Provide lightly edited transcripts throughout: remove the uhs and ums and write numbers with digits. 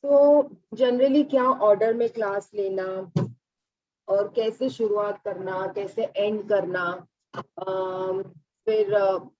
तो जनरली क्या ऑर्डर में क्लास लेना और कैसे शुरुआत करना, कैसे एंड करना, फिर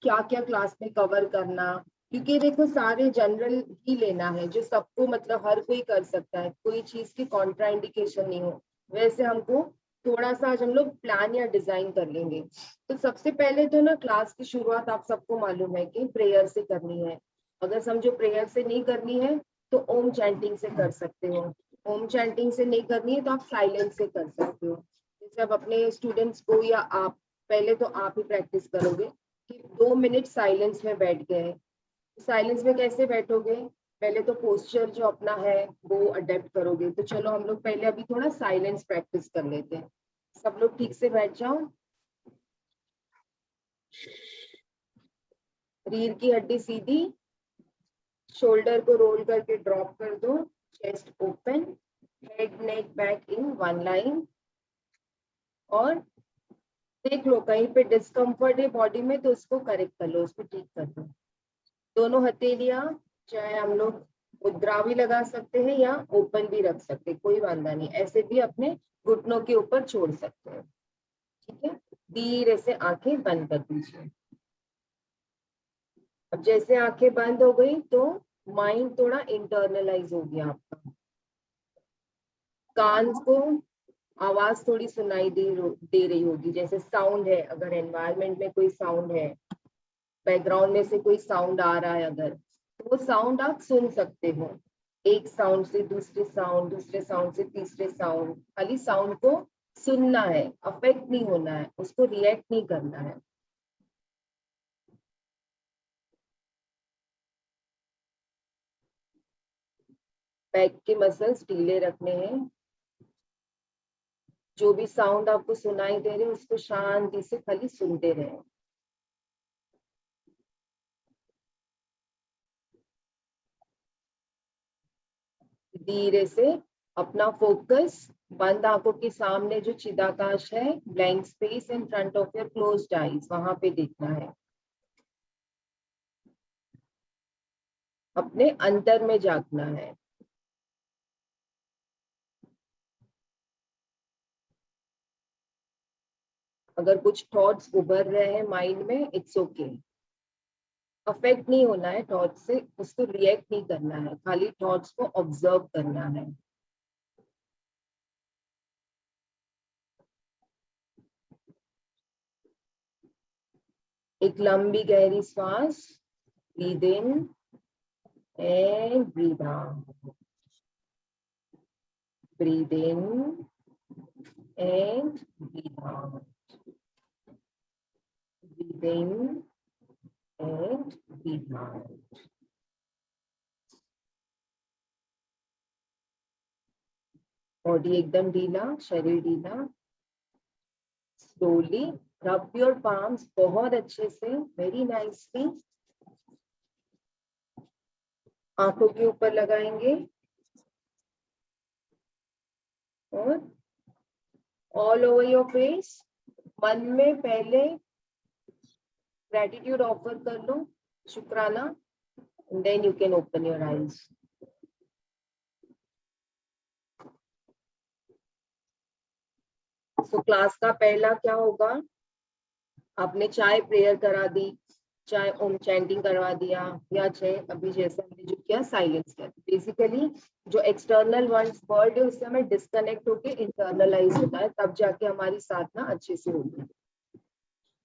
क्या क्या क्लास में कवर करना, क्योंकि देखो सारे जनरल ही लेना है जो सबको मतलब हर कोई कर सकता है, कोई चीज की कॉन्ट्रा इंडिकेशन नहीं हो। वैसे हमको थोड़ा सा आज हम लोग प्लान या डिजाइन कर लेंगे। तो सबसे पहले तो ना क्लास की शुरुआत आप सबको मालूम है कि प्रेयर से करनी है। अगर समझो प्रेयर से नहीं करनी है तो ओम चैंटिंग से कर सकते हो। ओम चैंटिंग से नहीं करनी है तो आप साइलेंस से कर सकते हो। जैसे आप अपने स्टूडेंट्स को या आप पहले तो आप ही प्रैक्टिस करोगे कि 2 मिनट साइलेंस में बैठ गए। साइलेंस में कैसे बैठोगे, पहले तो पोस्चर जो अपना है वो अडेप्ट करोगे। तो चलो हम लोग पहले अभी थोड़ा साइलेंस प्रैक्टिस कर लेते हैं। सब लोग ठीक से बैठ जाओ। रीढ़ की हड्डी सीधी, शोल्डर को रोल करके ड्रॉप कर दो, chest open, head neck back in one line. और देख लो कहीं पे डिस्कम्फर्ट है बॉडी में तो उसको करेक्ट कर लो, उसको ठीक कर दो। दोनों हथेलियां चाहे हम लोग मुद्रा भी लगा सकते हैं या ओपन भी रख सकते हैं, कोई वांदा नहीं, ऐसे भी अपने घुटनों के ऊपर छोड़ सकते हैं। ठीक है, धीरे से आंखें बंद कर दीजिए। अब जैसे आंखें बंद हो गई तो माइंड थोड़ा इंटरनलाइज हो गया आपका। कान को आवाज थोड़ी सुनाई दे रही होगी, जैसे साउंड है, अगर एनवायरनमेंट में कोई साउंड है, बैकग्राउंड में से कोई साउंड आ रहा है अगर, तो वो साउंड आप सुन सकते हो। एक साउंड से दूसरे साउंड, दूसरे साउंड से तीसरे साउंड, खाली साउंड को सुनना है, अफेक्ट नहीं होना है, उसको रिएक्ट नहीं करना है। बैक के मसल्स ढीले रखने हैं। जो भी साउंड आपको सुनाई दे रहे हैं उसको शांति से खाली सुनते रहे। धीरे से अपना फोकस बंद आंखों के सामने जो चिदाकाश है, blank space in front of your closed eyes, वहां पे देखना है। अपने अंतर में झांकना है। अगर कुछ थॉट्स उभर रहे हैं माइंड में, इट्स ओके, अफेक्ट नहीं होना है थॉट्स से, उसको रिएक्ट नहीं करना है, खाली थॉट्स को ऑब्जर्व करना है। एक लंबी गहरी सांस, breathe in and breathe out, breathe in and breathe out, breathe in and breathe out. Body एकदम ढीला, शरीर ढीला। स्लोली रब योर पाम्स, बहुत अच्छे से, वेरी नाइसली। आंखों के ऊपर लगाएंगे और ऑल ओवर योर फेस। मन में पहले ग्रेटिट्यूड ऑफर कर लो, शुक्राना, then you can open your eyes. तो क्लास का पहला क्या होगा, आपने चाहे प्रेयर करा दी, चाहे ओम चैंटिंग करवा दिया, या चाहे अभी जैसे हमने जो किया साइलेंस किया। बेसिकली जो एक्सटर्नल वर्ल्ड है उससे हमें डिस्कनेक्ट होके इंटरनलाइज होता है, तब जाके हमारी साधना अच्छे से होती है।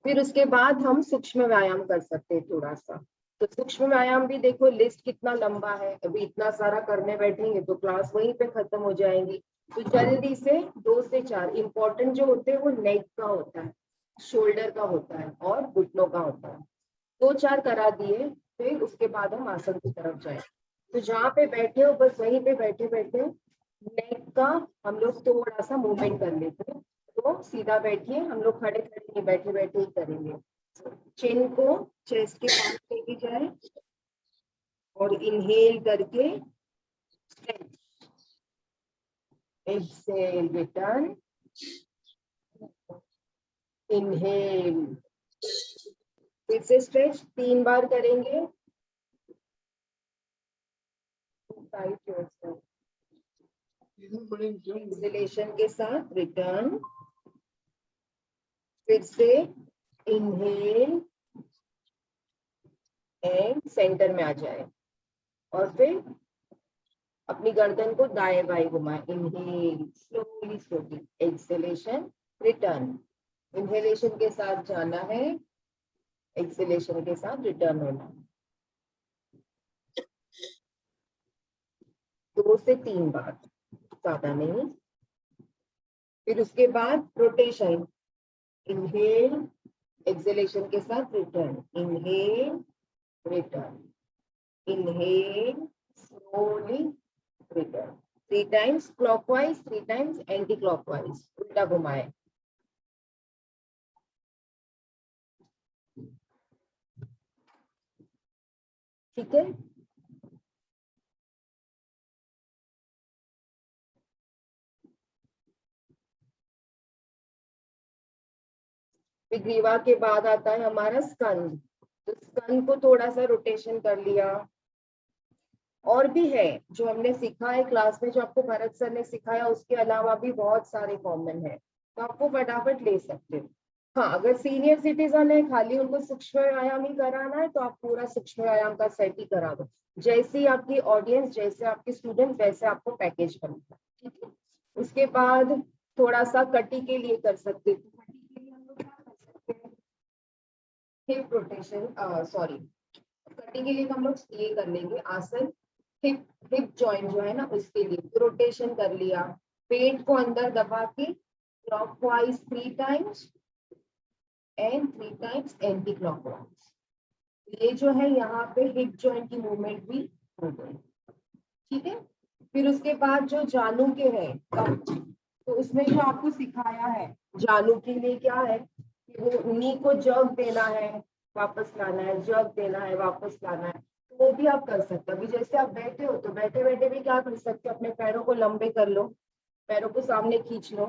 फिर उसके बाद हम सूक्ष्म व्यायाम कर सकते हैं थोड़ा सा। तो सूक्ष्म व्यायाम भी देखो लिस्ट कितना लंबा है, अभी इतना सारा करने बैठेंगे तो क्लास वहीं पे खत्म हो जाएगी। तो जल्दी से 2 से 4 इंपॉर्टेंट जो होते हैं वो नेक का होता है, शोल्डर का होता है और घुटनों का होता है। 2 4 करा दिए, फिर उसके बाद हम आसन की तरफ जाए। तो जहाँ पे बैठे हो बस वहीं पे बैठे बैठे नेक का हम लोग थोड़ा सा मूवमेंट कर लेते हैं। तो सीधा बैठिए, हम लोग खड़े खड़े नहीं, बैठे बैठे ही करेंगे। चिन को चेस्ट के पास लेके जाए और इनहेल करके स्ट्रेच, एक्सेल रिटर्न, इनहेल, फिर से स्ट्रेच 3 बार करेंगे। टाइट योरसेल्फ, एक्सहेलेशन के साथ रिटर्न, फिर से इनहेल एंड सेंटर में आ जाए और फिर अपनी गर्दन को दाएं बाएं घुमाएं, inhale slowly slowly, exhalation return, inhalation के साथ जाना है, एक्सहेलेशन के साथ रिटर्न होना, 2 से 3 बार, ज्यादा नहीं। फिर उसके बाद रोटेशन, इनहेल एक्सहेलेशन के साथ return, inhale return, inhale slowly return, 3 times clockwise, 3 times anti clockwise, उल्टा घुमाए। ठीक है, फिर ग्रीवा के बाद आता है हमारा स्कंद, तो स्कंद को थोड़ा सा रोटेशन कर लिया। और भी है जो हमने सीखा है क्लास में, जो आपको भरत सर ने सिखाया, उसके अलावा भी बहुत सारे कॉमन है, तो आपको फटाफट ले सकते हो। हाँ, अगर सीनियर सिटीजन है, खाली उनको सूक्ष्म व्यायाम ही कराना है, तो आप पूरा सूक्ष्म व्यायाम का सेट ही करा दो, जैसी आपकी ऑडियंस, जैसे आपके स्टूडेंट, वैसे आपको पैकेज करना है। ठीक है, उसके बाद थोड़ा सा कटी के लिए कर सकते हैं, कटी के लिए हम लोग क्या कर सकते हैं, हिप रोटेशन, सॉरी, कटी के लिए हम लोग ये कर लेंगे आसन, हिप हिप जॉइंट जो है ना, उसके लिए रोटेशन कर लिया, पेट को अंदर दबा के clockwise 3 times and 3 times anti clockwise, ये जो है यहाँ पे हिप जॉइंट की मूवमेंट भी हो गई। ठीक है, फिर उसके बाद जो जानू के हैं, तो उसमें जो आपको सिखाया है, जानू के लिए क्या है कि वो नी को जर्क देना है, वापस लाना है, जर्क देना है, वापस लाना है, तो वो भी आप कर सकते हो। अभी जैसे आप बैठे हो, तो बैठे बैठे भी क्या कर सकते हो, अपने पैरों को लंबे कर लो, पैरों को सामने खींच लो,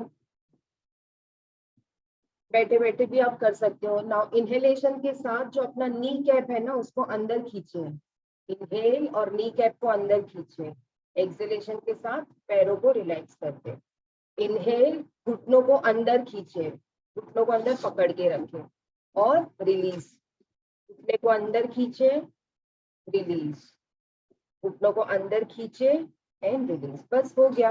बैठे बैठे भी आप कर सकते हो। नाउ इनहेलेशन के साथ जो अपना नी कैप है ना, उसको अंदर खींचे, इनहेल और नी कैप को अंदर खींचे, एक्सहेलेशन के साथ पैरों को रिलैक्स करते, इनहेल घुटनों को अंदर खींचे, घुटनों को अंदर पकड़ के रखें और रिलीज, घुटने को अंदर खींचे, रिलीज, घुटनों को अंदर खींचे एंड रिलीज, बस हो गया।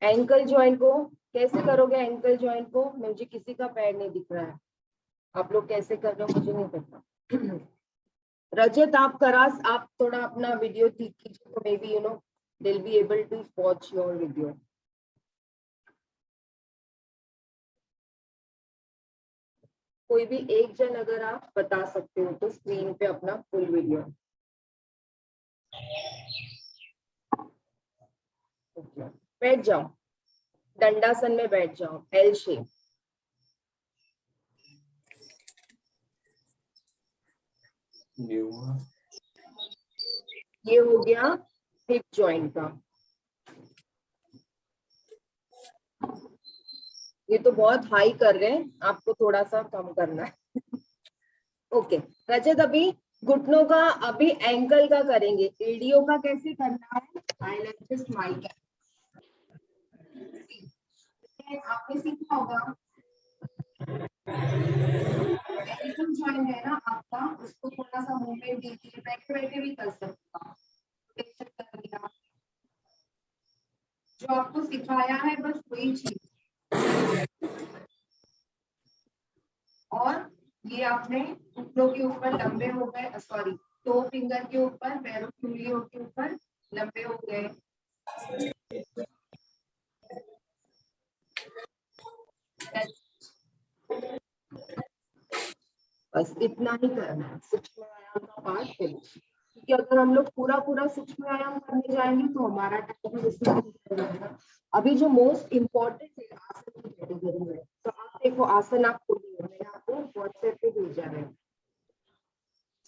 एंकल जॉइंट को कैसे करोगे, एंकल जॉइंट को, मुझे किसी का पैर नहीं दिख रहा है, आप लोग कैसे कर रहे हो मुझे नहीं पता। रजत आप थोड़ा अपना वीडियो ठीक कीजिए, तो maybe you know they will be able to watch your video. कोई भी एक जन अगर आप बता सकते हो तो स्क्रीन पे अपना फुल वीडियो। बैठ जाओ, दंडासन में बैठ जाओ, एल शेप। ये हो गया हिप जॉइंट का। ये तो बहुत हाई कर रहे हैं, आपको थोड़ा सा कम करना है। ओके रजत, अभी घुटनों का, अभी एंकल का करेंगे, एडीओ का कैसे करना है, आई लाइक जस्ट माइक। आपने सीखा होगा, एंकल जॉइंट है ना आपका, उसको थोड़ा सा मूवमेंट दीजिए, बैठे बैठे भी कर सकते हो, कर लिया, जो आपको सिखाया है बस वही चीज। और ये आपने घुटनों के ऊपर लंबे हो गए, सॉरी, टो फिंगर के ऊपर, पैरों की उंगलियों के ऊपर लंबे हो गए। बस इतना ही करना है, सूक्ष्म व्यायाम का पार्ट फिनिश। क्योंकि अगर हम लोग पूरा पूरा सूक्ष्म व्यायाम करने जाएंगे तो हमारा टाइम भी उसमें निकल जाएगा। अभी जो मोस्ट इम्पोर्टेंट है आसन की कैटेगरी में, तो आप देखो आसन आप खोलिए, मैंने आपको व्हाट्सएप पे भेजा है।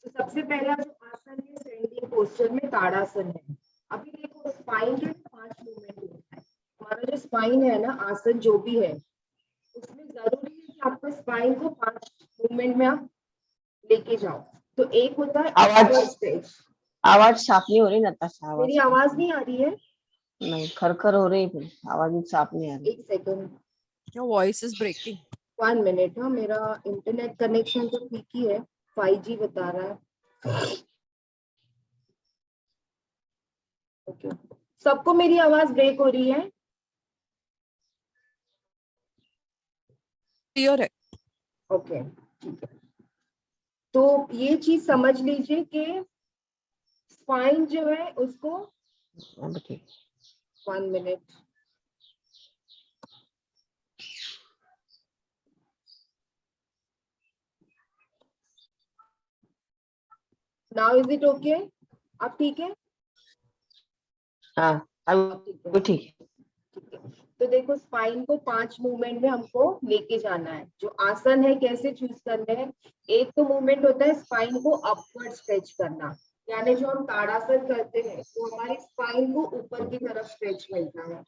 तो सबसे पहला जो आसन है स्टैंडिंग पोस्चर में ताड़ासन है। अभी देखो स्पाइन के 5 मूवमेंट होता है, हमारा जो स्पाइन है ना, आसन जो भी है उसमें जरूरी है कि आपको स्पाइन को 5 मूवमेंट में आप लेके जाओ। तो एक होता है आवाज स्ट्रेच, आवाज साफ नहीं हो रही नताशा, मेरी आवाज आवाज नहीं आ रही है? नहीं, खरखर हो रही है, आवाज साफ नहीं आ रही। एक second, Your voice is breaking. 1 minute. हाँ, मेरा इंटरनेट कनेक्शन तो ठीक ही है, 5G बता रहा है। ओके, सबको मेरी आवाज ब्रेक हो रही है? Clear है। ओके, ठीक है। तो ये चीज समझ लीजिए कि स्पाइन जो है उसको, अब ठीक। 1 minute. Now is it okay? आप ठीक है? हाँ अब ठीक है, अब ठीक है। ठीक है। तो देखो, स्पाइन को 5 मूवमेंट में हमको लेके जाना है। जो आसन है कैसे चूज करने हैं? एक तो मूवमेंट होता है स्पाइन को अपवर्ड स्ट्रेच करना, यानी जो हम ताड़ासन करते हैं तो हमारी स्पाइन को ऊपर की तरफ स्ट्रेच मिलता है।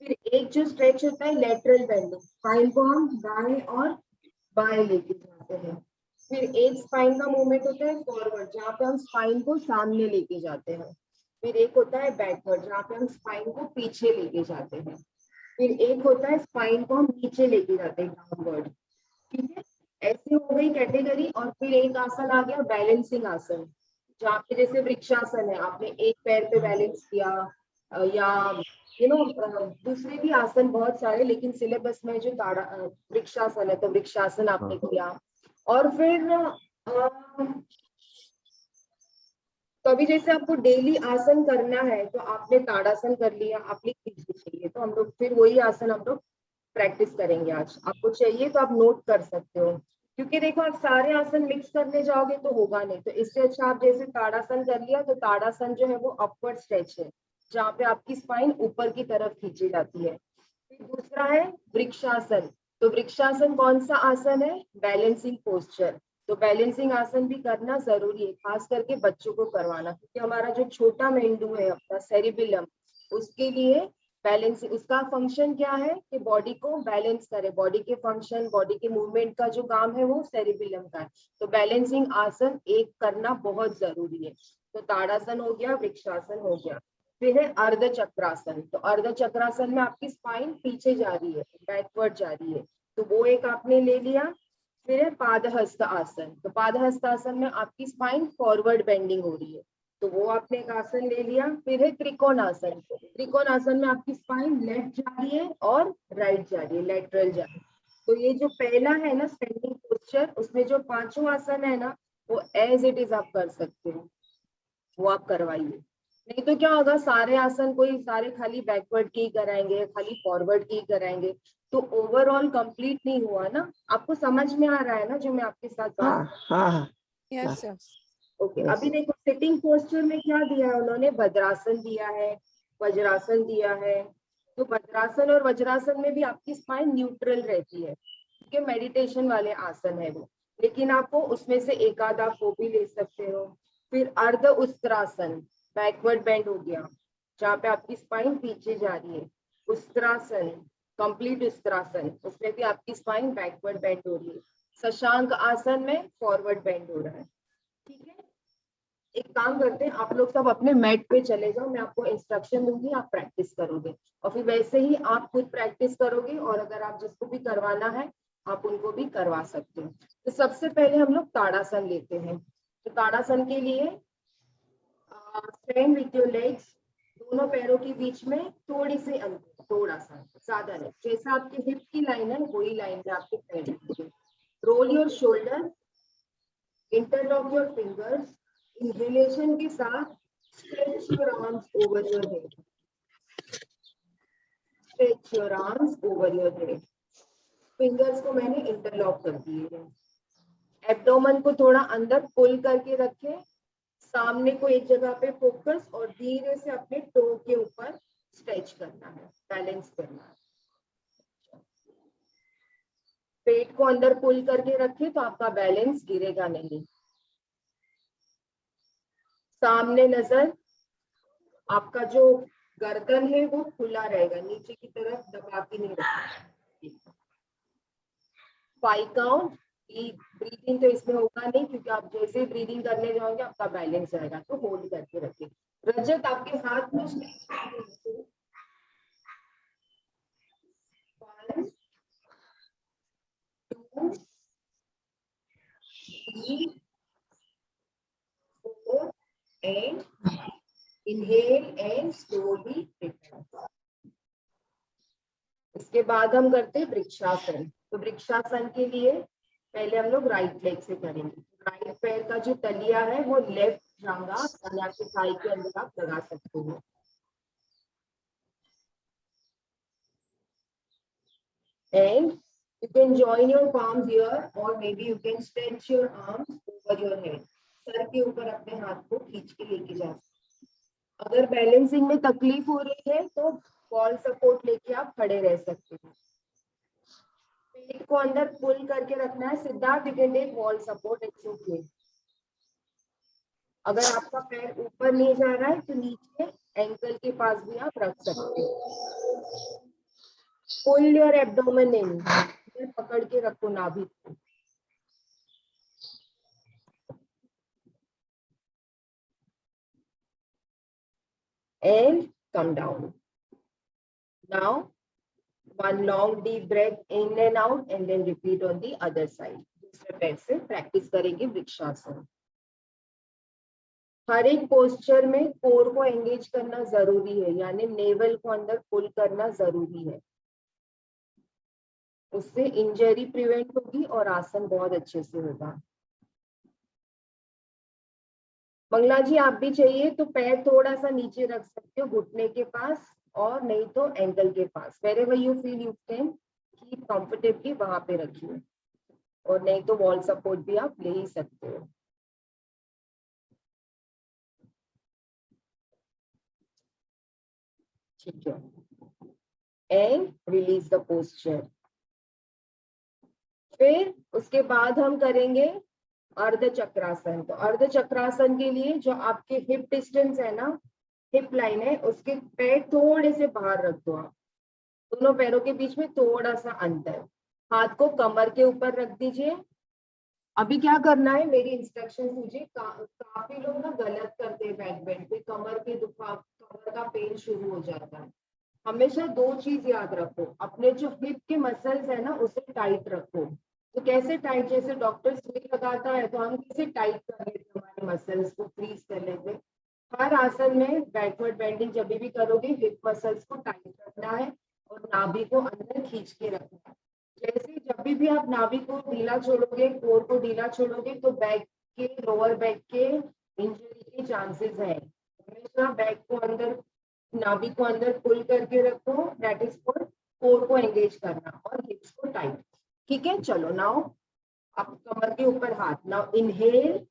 फिर एक जो स्ट्रेच होता है लेटरल बेंडिंग, स्पाइन को हम दाएं और बाएं लेके जाते हैं। फिर एक स्पाइन का मूवमेंट होता है फॉरवर्ड, जहाँ पे हम स्पाइन को सामने लेके जाते हैं। फिर एक होता है बैकवर्ड, जहाँ पे हम स्पाइन को पीछे लेके जाते हैं। फिर एक होता है स्पाइन को हम नीचे लेके जाते हैं, डाउनवर्ड। ठीक है, ऐसे हो गई कैटेगरी। और फिर एक आसन आ गया बैलेंसिंग आसन, जहाँ पे जैसे वृक्षासन है, आपने एक पैर पे बैलेंस किया, या दूसरे भी आसन बहुत सारे, लेकिन सिलेबस में जो वृक्षासन है तो वृक्षासन आपने किया। और फिर कभी जैसे आपको डेली आसन करना है तो आपने ताड़ासन कर लिया, आपने खींची चाहिए तो हम लोग फिर वही आसन हम लोग प्रैक्टिस करेंगे आज। आपको चाहिए तो आप नोट कर सकते हो, क्योंकि देखो आप सारे आसन मिक्स करने जाओगे तो होगा नहीं। तो इससे अच्छा आप जैसे ताड़ासन कर लिया, तो ताड़ासन जो है वो अपवर्ड स्ट्रेच है, जहाँ पे आपकी स्पाइन ऊपर की तरफ खींची जाती है। फिर दूसरा है वृक्षासन। तो वृक्षासन कौन सा आसन है? Balancing posture. तो बैलेंसिंग आसन भी करना जरूरी है, खास करके बच्चों को करवाना, क्योंकि हमारा जो छोटा मेंदू है अपना सेरिबिलम, उसके लिए बैलेंसिंग, उसका फंक्शन क्या है कि बॉडी को बैलेंस करे, बॉडी के फंक्शन, बॉडी के मूवमेंट का जो काम है वो सेरिबिलम का है। तो बैलेंसिंग आसन एक करना बहुत जरूरी है। तो ताड़ासन हो गया, वृक्षासन हो गया। फिर है अर्ध चक्रासन। तो अर्ध चक्रासन में आपकी स्पाइन पीछे जा रही है, बैकवर्ड जा रही है, तो वो एक आपने ले लिया। फिर है पादहस्त आसन। तो पादहस्त आसन में आपकी स्पाइन फॉरवर्ड बेंडिंग हो रही है, तो वो आपने एक आसन ले लिया। फिर है त्रिकोण आसन। त्रिकोण आसन में आपकी स्पाइन लेफ्ट जा रही है और राइट जा रही है, लेटरल जा रही है। तो ये जो पहला है ना स्टैंडिंग पोस्चर, उसमें जो पांचों आसन है ना, वो एज इट इज आप कर सकते हो, वो आप करवाइए। नहीं तो क्या होगा, सारे आसन कोई सारे खाली बैकवर्ड की कराएंगे, खाली फॉरवर्ड की कराएंगे, तो ओवरऑल कंप्लीट नहीं हुआ ना। आपको समझ में आ रहा है ना जो मैं आपके साथ बात? हाँ हाँ Yes, yes. Okay, yes. अभी देखो सिटिंग पोस्चर में क्या दिया है उन्होंने? भद्रासन दिया है, वज्रासन दिया है। तो भद्रासन और वज्रासन में भी आपकी स्पाइन न्यूट्रल रहती है, क्योंकि मेडिटेशन वाले आसन है वो, लेकिन आपको उसमें से एक आध आप वो भी ले सकते हो। फिर अर्ध उस्त्रासन, बैकवर्ड बेंड हो गया, जहाँ पे आपकी स्पाइन पीछे जा रही है। उस्त्रासन, कंप्लीट उस्त्रासन, उसमें भी आपकी स्पाइन बैकवर्ड बेंड हो रही है। शशांक आसन में फॉरवर्ड बेंड हो रहा है। ठीक है, एक काम करते हैं, आप लोग सब अपने मैट पे चले जाओ, मैं आपको इंस्ट्रक्शन दूंगी, आप प्रैक्टिस करोगे, और फिर वैसे ही आप खुद प्रैक्टिस करोगे, और अगर आप जिसको भी करवाना है आप उनको भी करवा सकते हो। तो सबसे पहले हम लोग ताड़ासन लेते हैं। तो ताड़ासन के लिए स्टैंड विथ योर लेग्स, दोनों पैरों के बीच में थोड़ी सी अंतर, थोड़ा सा, ज्यादा नहीं, जैसा आपके हिप की लाइन है वही लाइन में आपके पैर होंगे। Roll your shoulder, interlock your fingers, inhalation के साथ stretch your arms over your head, stretch your arms over your head. Fingers को मैंने इंटरलॉक कर दिए हैं। एब्डोमेन को थोड़ा अंदर पुल करके रखें, सामने को एक जगह पे फोकस, और धीरे से अपने टो के ऊपर स्ट्रेच करना है, बैलेंस करना है। पेट को अंदर पुल करके रखें तो आपका बैलेंस गिरेगा नहीं। सामने नजर, आपका जो गर्दन है वो खुला रहेगा, नीचे की तरफ दबा के नहीं रखना। 5 काउंट, ब्रीदिंग तो इसमें होगा नहीं, क्योंकि आप जैसे ही ब्रीदिंग करने जाओगे आपका बैलेंस रहेगा, तो होल्ड करके रखिए। रजत आपके हाथ में 1 2 3 4 and inhale and slowly return। इसके बाद हम करते हैं वृक्षासन। तो वृक्षासन के लिए पहले हम लोग राइट लेग से करेंगे। राइट पैर का जो तलिया है वो लेफ्ट जांघा या फिर थाई के अंदर आप लगा सकते हो। And you can join your palms here or maybe you can stretch your arms over your head। Sir के ऊपर अपने हाथ को खींच के लेके जा सकते। अगर बैलेंसिंग में तकलीफ हो रही है तो वॉल सपोर्ट लेके आप खड़े रह सकते हो। पेट को अंदर पुल करके रखना है। Siddharth, you can take wall support, it's okay. अगर आपका पैर ऊपर नहीं जा रहा है तो नीचे एंकल के पास भी आप रख सकते हो। पुल योर एब्डोमेन इन, पकड़ के रखो नाभि को। And come down. Now, one long deep breath in and out and then repeat on the other side। दूसरे पैर से प्रैक्टिस करेंगे वृक्षासन। हर एक पोस्चर में कोर को एंगेज करना जरूरी है, यानी नेवल को अंदर पुल करना जरूरी है। उससे इंजरी प्रिवेंट होगी और आसन बहुत अच्छे से होगा। मंगला जी, आप भी चाहिए तो पैर थोड़ा सा नीचे रख सकते हो घुटने के पास, और नहीं तो एंकल के पास। wherever you feel you can keep comfortably वहां पे रखिए, और नहीं तो वॉल सपोर्ट भी आप ले ही सकते हो। ठीक है, एंड रिलीज द पोस्चर। फिर उसके बाद हम करेंगे अर्ध चक्रासन। तो अर्ध चक्रासन के लिए जो आपके हिप डिस्टेंस है ना, हिप लाइन है, उसके पैर थोड़े से बाहर रख दो आप। दोनों पैरों के बीच में थोड़ा सा अंतर। हाथ को कमर के ऊपर रख दीजिए। अभी क्या करना है, मेरी इंस्ट्रक्शन सुनिए। काफी लोग ना गलत करते हैं बैक बेंड पे, कमर का पेन शुरू हो जाता है। हमेशा 2 चीज याद रखो, अपने जो हिप के मसल्स है ना उसे टाइट रखो। तो कैसे टाइट, जैसे डॉक्टर सुई लगाता है तो हम कैसे टाइट कर लेते हैं, हमारे मसल्स को फ्रीज कर लेते हैं। हर आसन में बैकवर्ड बेंडिंग जब भी करोगे हिप मसल्स को टाइट रखना है और नाभि को अंदर खींच के रखना है। जैसे जब भी आप नाभि को ढीला छोड़ोगे, कोर को ढीला छोड़ोगे, तो बैक के, लोअर बैक के इंजरी के चांसेस है। हमेशा बैक को अंदर, नाभि को अंदर पुल करके रखो, दैट इज फॉर कोर को एंगेज करना, और हिप्स को टाइट। ठीक है, चलो नाउ आप कमर के ऊपर हाथ। Now inhale,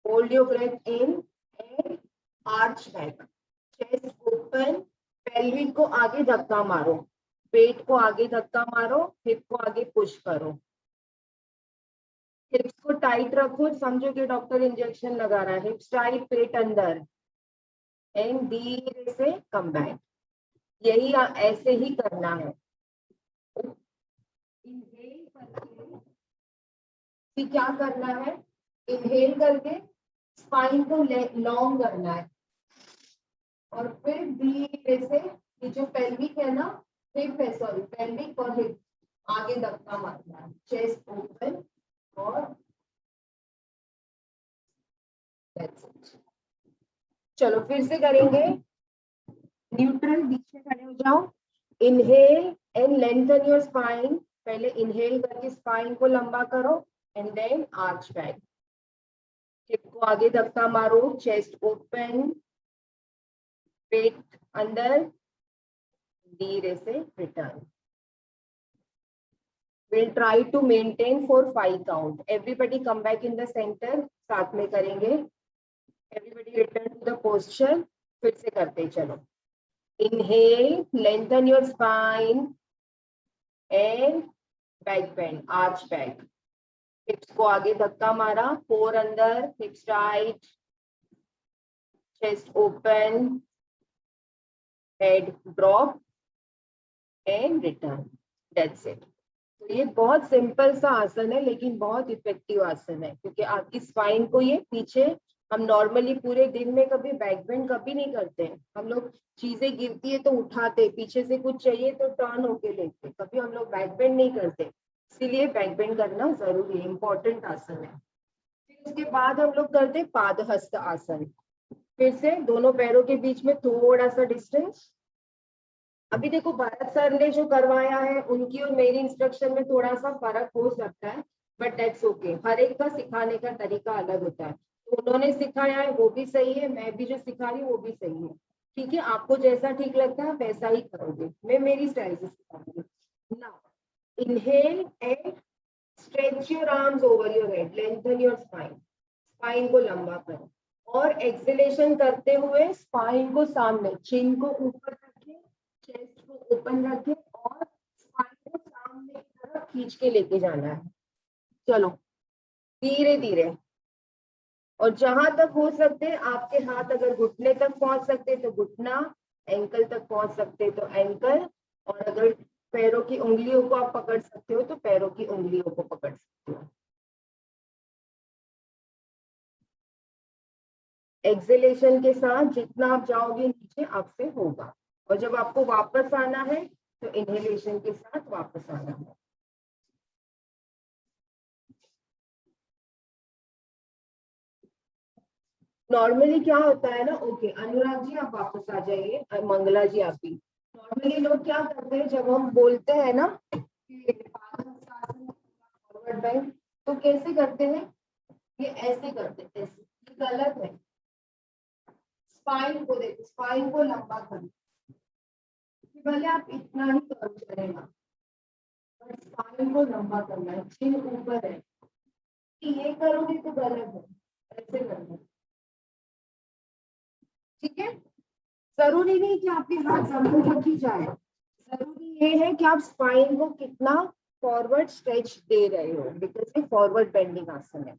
hold your breath in and arch back, chest open, pelvic को आगे धक्का मारो, पेट को आगे धक्का मारो, हिप को आगे पुश करो। हिप्स को टाइट रखो, समझो कि डॉक्टर इंजेक्शन लगा रहा है। हिप्स टाइट, पेट अंदर, एंड धीरे से कम बैक। यही ऐसे ही करना है। इनहेल करके क्या करना है, इनहेल करके स्पाइन को लॉन्ग करना है, और फिर धीरे से ये जो पेल्विक है ना, हिप है, सॉरी पेल्विक और हिप आगे धक्का मारना है, चेस्ट ओपन, और चलो फिर से करेंगे। न्यूट्रल, बीच में खड़े हो जाओ। Inhale and lengthen your spine. पहले इनहेल करके स्पाइन को लंबा करो and then arch back. Hip को आगे धक्का मारो, चेस्ट ओपन, पेट अंदर, धीरे से return. We'll try to maintain for 5 count. Everybody come back in the center. साथ में करेंगे। Everybody return to the posture. फिर से करते चलो। Inhale, lengthen your spine and back bend, arch back. Hips को आगे धक्का मारा, core अंदर, hips tight, chest open, head drop and return. That's it. तो ये बहुत सिंपल सा आसन है लेकिन बहुत इफेक्टिव आसन है, क्योंकि आपकी स्पाइन को ये पीछे, हम नॉर्मली पूरे दिन में कभी बैक बेंड कभी नहीं करते हैं। हम लोग चीजें गिरती है तो उठाते, पीछे से कुछ चाहिए तो टर्न होके लेते, कभी हम लोग बैक बेंड नहीं करते। इसीलिए बैक बेंड करना जरूरी है, इंपॉर्टेंट आसन है। फिर उसके बाद हम लोग करते पादहस्त आसन। फिर से दोनों पैरों के बीच में थोड़ा सा डिस्टेंस। अभी देखो भरत सर ने जो करवाया है उनकी और मेरी इंस्ट्रक्शन में थोड़ा सा फर्क हो सकता है, बट दैट्स ओके। हर एक का सिखाने का तरीका अलग होता है। तो उन्होंने सिखाया है वो भी सही है, मैं भी जो सिखा रही हूँ वो भी सही है। ठीक है, आपको जैसा ठीक लगता है वैसा ही करोगे, मैं मेरी स्टाइल से सिखाऊंगी। Now inhale and stretch your arms over your head, lengthen your spine, spine को लंबा करो। और एक्सलेशन करते हुए स्पाइन को सामने, चिन को ऊपर रखें, चेस्ट को ओपन रखें और स्पाइन को सामने की तरफ खींच के लेके जाना है। चलो धीरे धीरे। और जहां तक हो सकते आपके हाथ अगर घुटने तक पहुंच सकते तो घुटना, एंकल तक पहुंच सकते तो एंकल, और अगर पैरों की उंगलियों को आप पकड़ सकते हो तो पैरों की उंगलियों को पकड़ सकते हो। एक्सेलेशन के साथ जितना आप जाओगे नीचे आपसे होगा, और जब आपको वापस आना है तो इनहेलेशन के साथ वापस आना है। नॉर्मली क्या होता है ना, ओके अनुराग जी आप वापस आ जाइए, मंगला जी आप भी। नॉर्मली लोग क्या करते हैं जब हम बोलते हैं ना कि फॉरवर्ड बेंड, तो कैसे करते हैं, ये ऐसे करते हैं, ऐसे, ये गलत है। स्पाइन को देखो, स्पाइन को लंबा करो, भले आप इतना ही कर्व करेगा, पर स्पाइन को लंबा करना है, चिन ऊपर है। ये करोगे तो गलत है, ऐसे करना है। ठीक है, जरूरी नहीं कि आपके हाथ जमीन रखी जाए, जरूरी ये है कि आप स्पाइन को कितना फॉरवर्ड स्ट्रेच दे रहे हो, बिकॉज ये फॉरवर्ड बेंडिंग आसन है।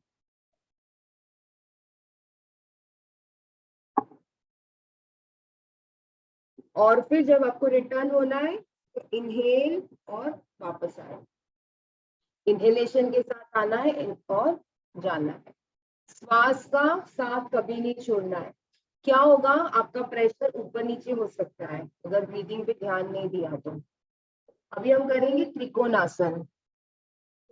और फिर जब आपको रिटर्न होना है तो इनहेल और वापस आए, इनहेलेशन के साथ आना है और जाना है। श्वास का साथ कभी नहीं छोड़ना है। क्या होगा, आपका प्रेशर ऊपर नीचे हो सकता है अगर ब्रीदिंग पे ध्यान नहीं दिया तो। अभी हम करेंगे त्रिकोणासन।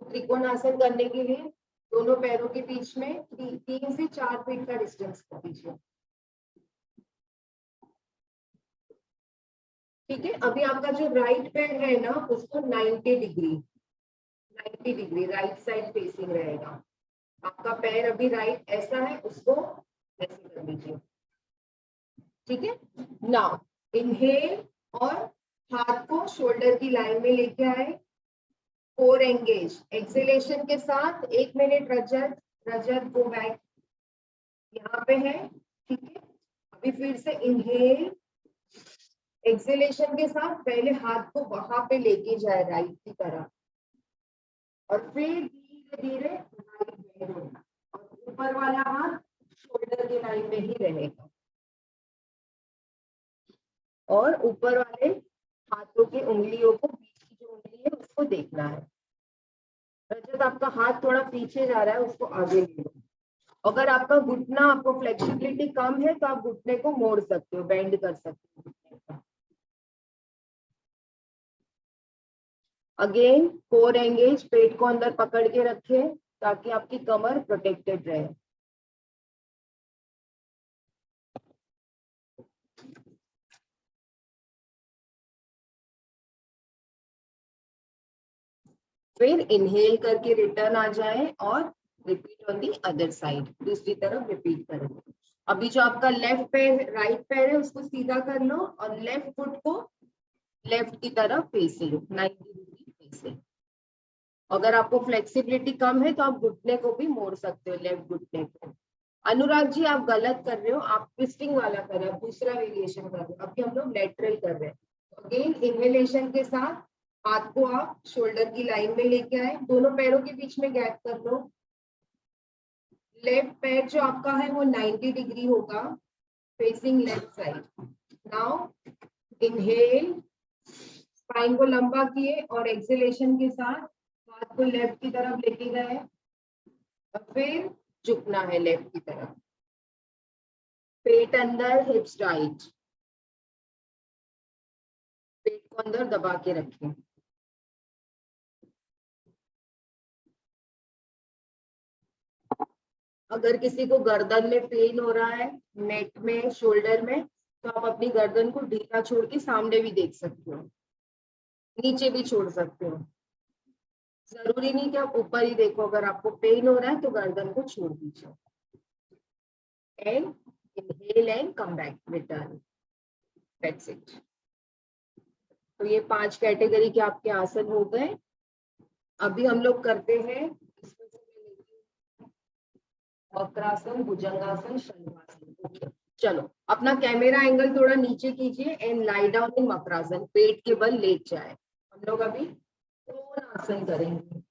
त्रिकोणासन करने के लिए दोनों पैरों के बीच में 3 से 4 फीट का डिस्टेंस कर दीजिए। ठीक है, अभी आपका जो राइट पैर है ना उसको 90 डिग्री राइट साइड फेसिंग रहेगा। आपका पैर अभी राइट ऐसा है, उसको ऐसे कर दीजिए। ठीक है, नाउ इनहेल और हाथ को शोल्डर की लाइन में लेके आए, कोर एंगेज। एक्सेलेशन के साथ 1 मिनट, रजत रजत गो बैक यहाँ पे है। ठीक है, अभी फिर से इनहेल, एक्सेलेशन के साथ पहले हाथ को वहां पे लेके जाए राइट की तरफ, और फिर धीरे धीरे राइट बेंड होगा, और ऊपर वाला हाथ शोल्डर की लाइन में ही रहेगा, और ऊपर वाले हाथों की उंगलियों को, बीच की जो उंगली है उसको देखना है। रजत आपका हाथ थोड़ा पीछे जा रहा है, उसको आगे ले लो। अगर आपका घुटना, आपको फ्लेक्सिबिलिटी कम है तो आप घुटने को मोड़ सकते हो, बेंड कर सकते हो घुटने को। अगेन कोर एंगेज, पेट को अंदर पकड़ के रखे ताकि आपकी कमर प्रोटेक्टेड रहे। फिर इनहेल करके रिटर्न आ जाए और repeat on the other side, दूसरी तरफ रिपीट करेंगे। अभी जो आपका लेफ्ट पैर, राइट पैर है उसको सीधा कर लो और लेफ्ट फुट को लेफ्ट की तरफ फेसिंग 90 डिग्री फेसिंग। अगर आपको फ्लेक्सिबिलिटी कम है तो आप घुटने को भी मोड़ सकते हो, लेफ्ट घुटने को। अनुराग जी आप गलत कर रहे हो, आप ट्विस्टिंग वाला कर रहे हो, दूसरा वेरिएशन कर रहे हो। अभी हम लोग लेटरल कर रहे हैं। अगेन इनहेलेशन के साथ हाथ को आप शोल्डर की लाइन में लेके आए, दोनों पैरों के बीच में गैप कर लो। लेफ्ट पैर जो आपका है वो 90 डिग्री होगा, facing left side. Now inhale, spine को लंबा किए और एक्सेलेशन के साथ हाथ को लेफ्ट की तरफ लेके गए और फिर झुकना है लेफ्ट की तरफ, पेट अंदर, हिप्स राइट, पेट को अंदर दबा के रखें। अगर किसी को गर्दन में पेन हो रहा है, नेक में, शोल्डर में, तो आप अपनी गर्दन को ढीला छोड़ के सामने भी देख सकते हो, नीचे भी छोड़ सकते हो। जरूरी नहीं कि आप ऊपर ही देखो, अगर आपको पेन हो रहा है तो गर्दन को छोड़ दीजिए। And inhale and come back, return, that's it. तो ये 5 कैटेगरी के आपके आसन हो गए। अभी हम लोग करते हैं इसमें से मैं लेती हूँ वक्रासन, भुजंगासन, शलभासन। ओके, चलो अपना कैमरा एंगल थोड़ा नीचे कीजिए and lie down in vakrasana, पेट के बल लेट जाए। हम लोग अभी आसन करेंगे।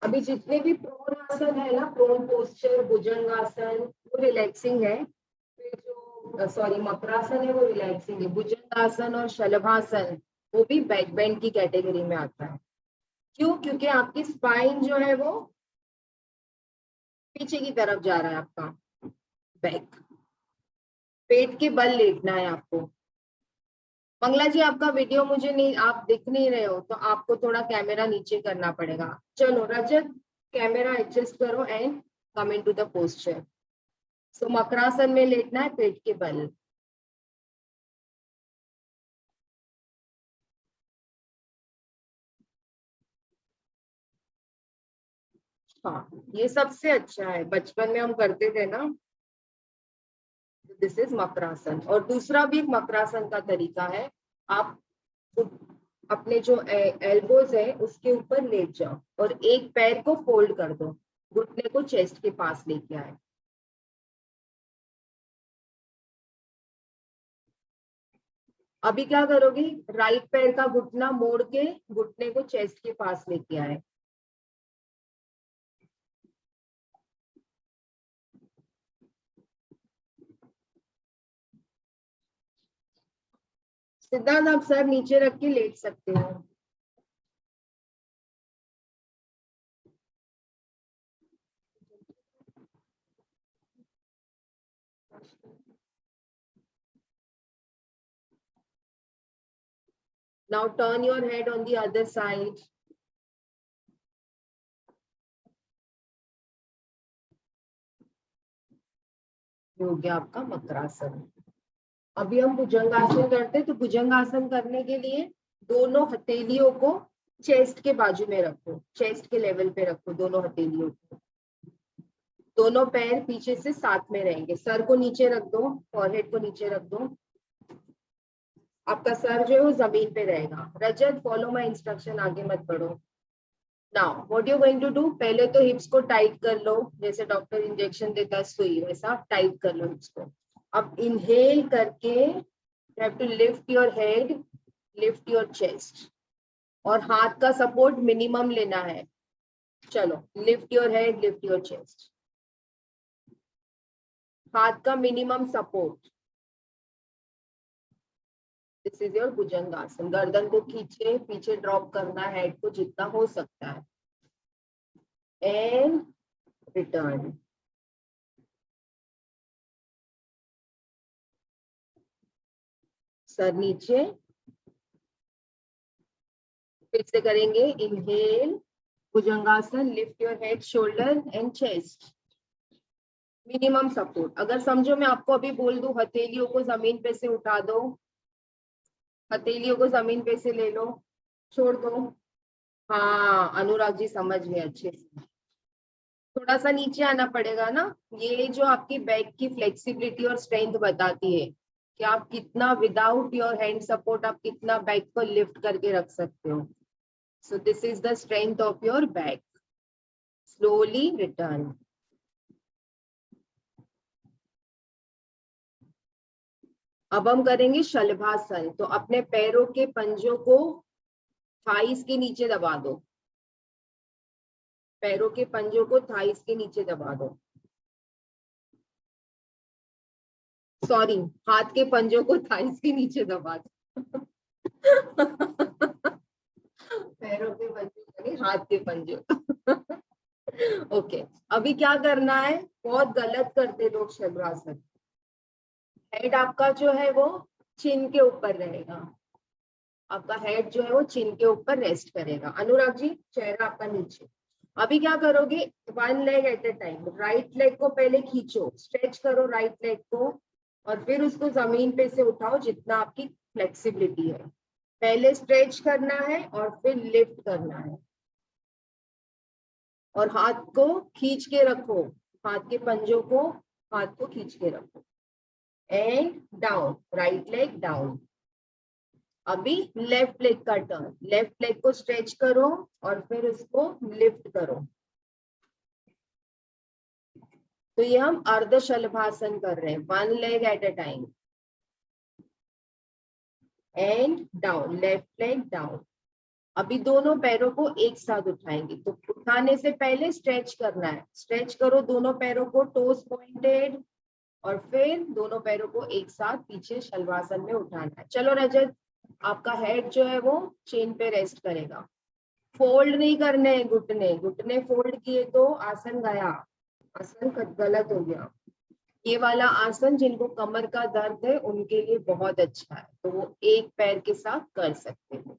अभी जितने भी प्रोन आसन है ना, प्रोन पोस्चर, भुजंगासन, वो रिलैक्सिंग है। फिर जो सॉरी मकरासन है वो रिलैक्सिंग है। भुजंगासन और शलभासन वो भी बैक बेंड की कैटेगरी में आता है। क्यों? क्योंकि आपकी स्पाइन जो है वो पीछे की तरफ जा रहा है, आपका बैक, पेट के बल लेटना है आपको। मंगला जी, आपका वीडियो मुझे नहीं, आप दिख नहीं रहे हो, तो आपको थोड़ा कैमरा नीचे करना पड़ेगा। चलो रजत, कैमरा एडजस्ट करो and come into the posture. So makarasana में लेटना है पेट के बल। हाँ, ये सबसे अच्छा है, बचपन में हम करते थे ना। This is makarasana. और दूसरा भी एक मकरासन का तरीका है, आप अपने जो एल्बोज है उसके ऊपर लेट जाओ और एक पैर को फोल्ड कर दो, घुटने को चेस्ट के पास लेके आए। अभी क्या करोगी, राइट पैर का घुटना मोड़ के घुटने को चेस्ट के पास लेके आए। सिद्धांत, आप सर नीचे रख के लेट सकते हो। Now turn your head on the other side. हो गया आपका मकरासन। अभी हम भुजंगासन करते हैं, तो भुजंगासन करने के लिए दोनों हथेलियों को चेस्ट के बाजू में रखो, चेस्ट के लेवल पे रखो दोनों हथेलियों को। दोनों पैर पीछे से साथ में रहेंगे, सर को नीचे रख दो, फॉरहेड को नीचे रख दो, आपका सर जो है वो जमीन पे रहेगा। रजत, फॉलो माय इंस्ट्रक्शन, आगे मत बढ़ो। Now what you going to do, पहले तो हिप्स को टाइट कर लो, जैसे डॉक्टर इंजेक्शन देता है सुई, वैसा टाइट कर लो हिप्स को। अब इनहेल करके you have to lift your head, lift your chest, और हाथ का सपोर्ट मिनिमम लेना है। चलो, lift your head, lift your chest, हाथ का minimum support. This is your bhujangasana. गर्दन को खींचे, पीछे ड्रॉप करना है हेड को जितना हो सकता है, एंड रिटर्न। सर नीचे, फिर से करेंगे। Inhale, bhujangasana, lift your head, shoulder and chest, minimum support. अगर समझो मैं आपको अभी बोल दूं हथेलियों को जमीन पे से उठा दो, हथेलियों को जमीन पे से ले लो, छोड़ दो। हाँ अनुराग जी समझ गए अच्छे से। थोड़ा सा नीचे आना पड़ेगा ना, ये जो आपकी बैक की फ्लेक्सिबिलिटी और स्ट्रेंथ बताती है कि आप कितना विदाउट योर हैंड सपोर्ट आप कितना बैक को लिफ्ट करके रख सकते हो। So this is the strength of your back. Slowly return. अब हम करेंगे शलभासन। तो अपने पैरों के पंजों को थाइस के नीचे दबा दो, पैरों के पंजों को थाइस के नीचे दबा दो, सॉरी हाथ के पंजों को थाइस के नीचे दबा दो। पैरों के पंजों नहीं, हाथ के पंजों। ओके, अभी क्या करना है, बहुत गलत करते लोग शलभासन। हेड आपका जो है वो चिन के ऊपर रहेगा, आपका हेड जो है वो चिन के ऊपर रेस्ट करेगा। अनुराग जी, चेहरा आपका नीचे। अभी क्या करोगे, one leg at A time. Right leg को पहले खींचो, स्ट्रेच करो राइट लेग को, और फिर उसको जमीन पे से उठाओ जितना आपकी फ्लेक्सिबिलिटी है। पहले स्ट्रेच करना है और फिर लिफ्ट करना है, और हाथ को खींच के रखो, हाथ के पंजों को, हाथ को खींच के रखो, and down, right leg down. अभी लेफ्ट लेग का टर्न, लेफ्ट लेग को स्ट्रेच करो और फिर उसको लिफ्ट करो। तो ये हम अर्ध शलभासन कर रहे हैं, one leg at A time, and down, left leg down. अभी दोनों पैरों को एक साथ उठाएंगे, तो उठाने से पहले स्ट्रेच करना है। स्ट्रेच करो दोनों पैरों को, टोस पॉइंटेड, और फिर दोनों पैरों को एक साथ पीछे शलभासन में उठाना है। चलो रजत, आपका हेड जो है वो चेन पे रेस्ट करेगा। फोल्ड नहीं करने घुटने, घुटने फोल्ड किए तो आसन गया, आसन गलत हो गया। ये वाला आसन जिनको कमर का दर्द है उनके लिए बहुत अच्छा है, तो वो एक पैर के साथ कर सकते हैं।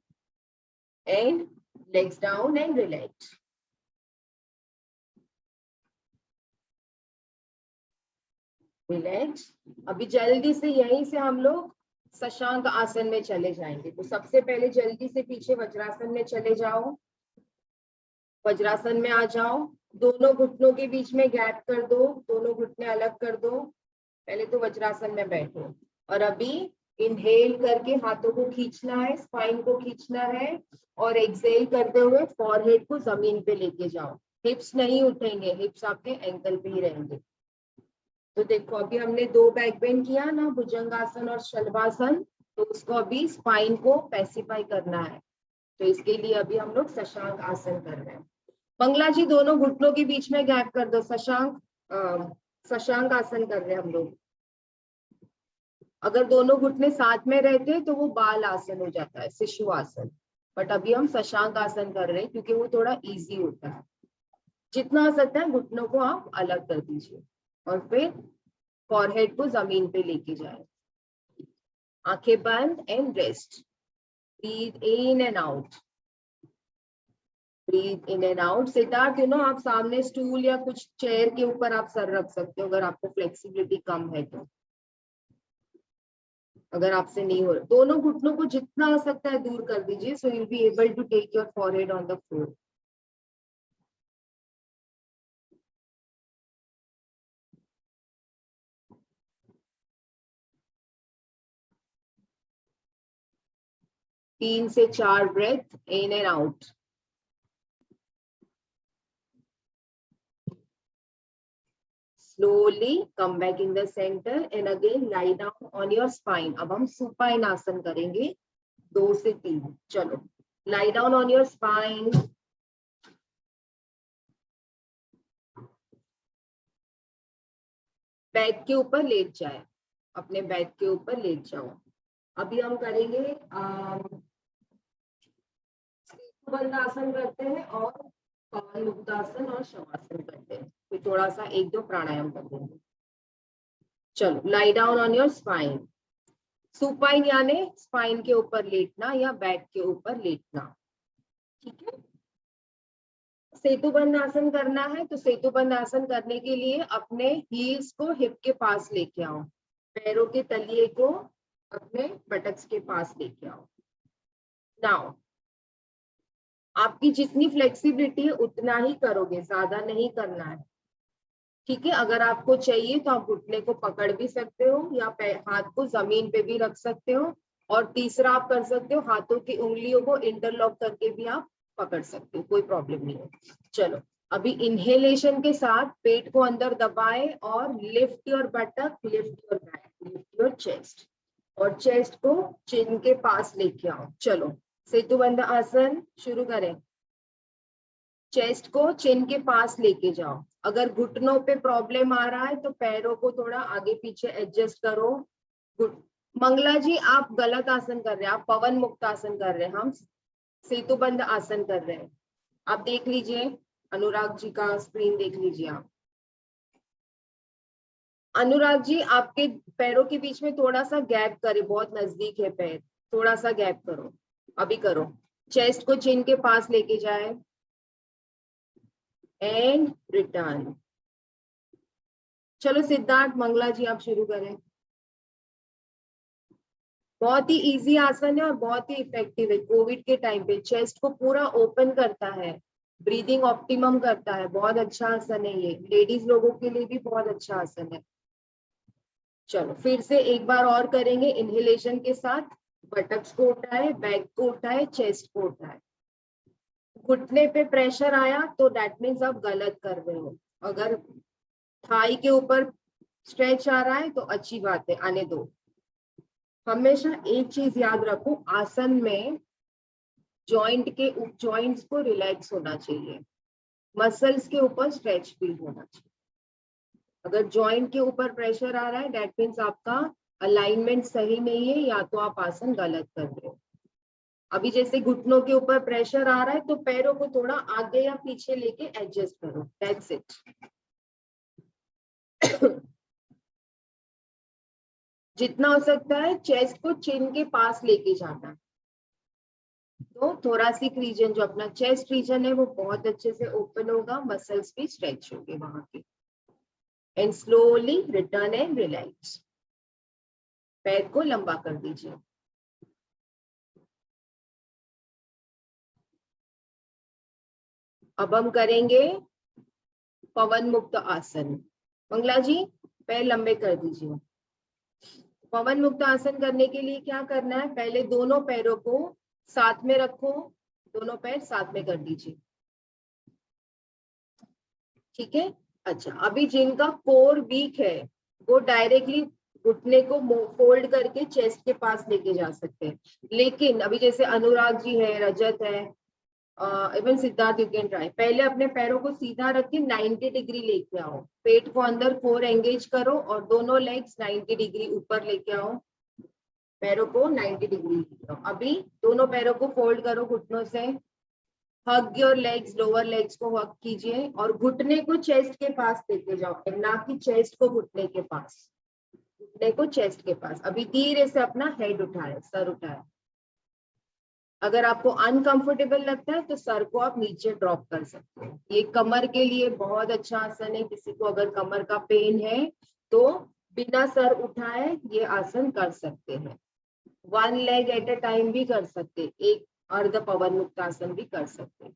And legs down and relax, relax. अभी जल्दी से यहीं से हम लोग शशांक आसन में चले जाएंगे। तो सबसे पहले जल्दी से पीछे वज्रासन में चले जाओ, वज्रासन में आ जाओ। दोनों घुटनों के बीच में गैप कर दो, दोनों घुटने अलग कर दो। पहले तो वज्रासन में बैठो, और अभी इनहेल करके हाथों को खींचना है, स्पाइन को खींचना है, और एक्सहेल करते हुए फॉरहेड को जमीन पे लेके जाओ। हिप्स नहीं उठेंगे, हिप्स आपके एंकल पे ही रहेंगे। तो देखो अभी हमने दो बैक बेंड किया ना, भुजंगासन और शलभासन, तो उसको अभी स्पाइन को पैसिफाई करना है। तो इसके लिए अभी हम लोग शशांक आसन कर रहे हैं। मंगला जी, दोनों घुटनों के बीच में गैप कर दो, शशांक आसन कर रहे हैं हम लोग। अगर दोनों घुटने साथ में रहते तो वो बाल आसन हो जाता है, शिशु आसन, बट अभी हम शशांक आसन कर रहे हैं क्योंकि वो थोड़ा इजी होता है। जितना हो सकता है घुटनों को आप अलग कर दीजिए, और फिर फॉरहेड को जमीन पे लेके जाए। आंखें बंद and rest, breathe in and out, breathe in and out. Siddharth, आप सामने स्टूल या कुछ चेयर के ऊपर आप सर रख सकते हो अगर आपको फ्लेक्सिबिलिटी कम है तो। अगर आपसे नहीं हो रहा, दोनों घुटनों को जितना हो सकता है दूर कर दीजिए, so you be able to take your forehead on the floor. तीन से चार breath in and out. Slowly come back in the center and again lie down on your spine. अब हम सुपाइन आसन करेंगे, 2 से 3। चलो, lie down on your spine. Back के ऊपर लेट जाए, अपने बैक के ऊपर लेट जाओ। अभी हम करेंगे बंद आसन करते हैं, और कमल मुक्तासन और शवासन करते हैं। फिर थोड़ा सा 1-2 प्राणायाम कर देंगे। चलो, lie down on your spine. Supine यानी स्पाइन के ऊपर लेटना या बैक के ऊपर लेटना, ठीक है। सेतुबंध आसन करना है, तो सेतुबंध आसन करने के लिए अपने हील्स को हिप के पास लेके आओ, पैरों के तलिए को अपने बटक्स के पास लेके आओ। नाउ आपकी जितनी फ्लेक्सिबिलिटी है उतना ही करोगे, ज्यादा नहीं करना है, ठीक है। अगर आपको चाहिए तो आप घुटने को पकड़ भी सकते हो या हाथ को जमीन पे भी रख सकते हो, और तीसरा आप कर सकते हो हाथों की उंगलियों को इंटरलॉक करके भी आप पकड़ सकते हो, कोई प्रॉब्लम नहीं है। चलो, अभी इनहेलेशन के साथ पेट को अंदर दबाए और lift your बटक, lift your back, lift your chest, और चेस्ट को चिन के पास लेके आओ। चलो, सेतुबंध आसन शुरू करें। चेस्ट को चिन के पास लेके जाओ। अगर घुटनों पे प्रॉब्लम आ रहा है तो पैरों को थोड़ा आगे पीछे एडजस्ट करो, मंगला जी आप गलत आसन कर रहे हैं, आप पवन मुक्त आसन कर रहे हैं, हम सेतुबंध आसन कर रहे हैं। आप देख लीजिए, अनुराग जी का स्क्रीन देख लीजिए आप। अनुराग जी आपके पैरों के बीच में थोड़ा सा गैप करे, बहुत नजदीक है पैर, थोड़ा सा गैप करो, अभी करो। चेस्ट को चिन के पास लेके जाए एंड रिटर्न। चलो सिद्धार्थ मंगला जी आप शुरू करें। बहुत ही इजी आसन है और बहुत ही इफेक्टिव है। कोविड के टाइम पे चेस्ट को पूरा ओपन करता है, ब्रीदिंग ऑप्टिमम करता है। बहुत अच्छा आसन है ये, लेडीज लोगों के लिए भी बहुत अच्छा आसन है। चलो फिर से एक बार और करेंगे इनहेलेशन के साथ। बटक्स को उठाए, बैक को उठाए, चेस्ट को उठाए। घुटने पे प्रेशर आया तो दैट मीन्स आप गलत कर रहे हो। अगर थाई के ऊपर स्ट्रेच आ रहा है तो अच्छी बात है, आने दो। हमेशा एक चीज याद रखो, आसन में जॉइंट के जॉइंट्स को रिलैक्स होना चाहिए, मसल्स के ऊपर स्ट्रेच फील होना चाहिए। अगर जॉइंट के ऊपर प्रेशर आ रहा है दैट मीन्स आपका अलाइनमेंट सही नहीं है, या तो आप आसन गलत कर रहे हो। अभी जैसे घुटनों के ऊपर प्रेशर आ रहा है तो पैरों को थोड़ा आगे या पीछे लेके एडजस्ट करो, दैट्स इट। जितना हो सकता है चेस्ट को चिन के पास लेके जाना। तो थोरासिक रीजन जो अपना चेस्ट रीजन है वो बहुत अच्छे से ओपन होगा, मसल्स भी स्ट्रेच होंगे वहां के। And slowly return and relax. पैर को लंबा कर दीजिए। अब हम करेंगे पवन मुक्त आसन। मंगला जी पैर लंबे कर दीजिए। पवन मुक्त आसन करने के लिए क्या करना है, पहले दोनों पैरों को साथ में रखो, दोनों पैर साथ में कर दीजिए। ठीक है। अच्छा, अभी जिनका कोर वीक है वो डायरेक्टली घुटने को फोल्ड करके चेस्ट के पास लेके जा सकते हैं। लेकिन अभी जैसे अनुराग जी है, रजत है, even Siddharth, you can try. पहले अपने पैरों को सीधा रख के 90 डिग्री लेके आओ, पेट को अंदर कोर एंगेज करो और दोनों लेग्स 90 डिग्री ऊपर लेके आओ। पैरों को 90 डिग्री लेके आओ। अभी दोनों पैरों को फोल्ड करो घुटनों से। Hug your legs, lower legs को हग कीजिए और घुटने को चेस्ट के पास लेके जाओ, ना कि चेस्ट को घुटने के पास, घुटने को चेस्ट के पास। अभी धीरे से अपना हेड उठाए, सर उठाए। अगर आपको अनकंफर्टेबल लगता है तो सर को आप नीचे ड्रॉप कर सकते हैं। ये कमर के लिए बहुत अच्छा आसन है। किसी को अगर कमर का पेन है तो बिना सर उठाए ये आसन कर सकते हैं। One leg at a time भी कर सकते हैं, एक अर्ध पवन मुक्त आसन भी कर सकते हैं।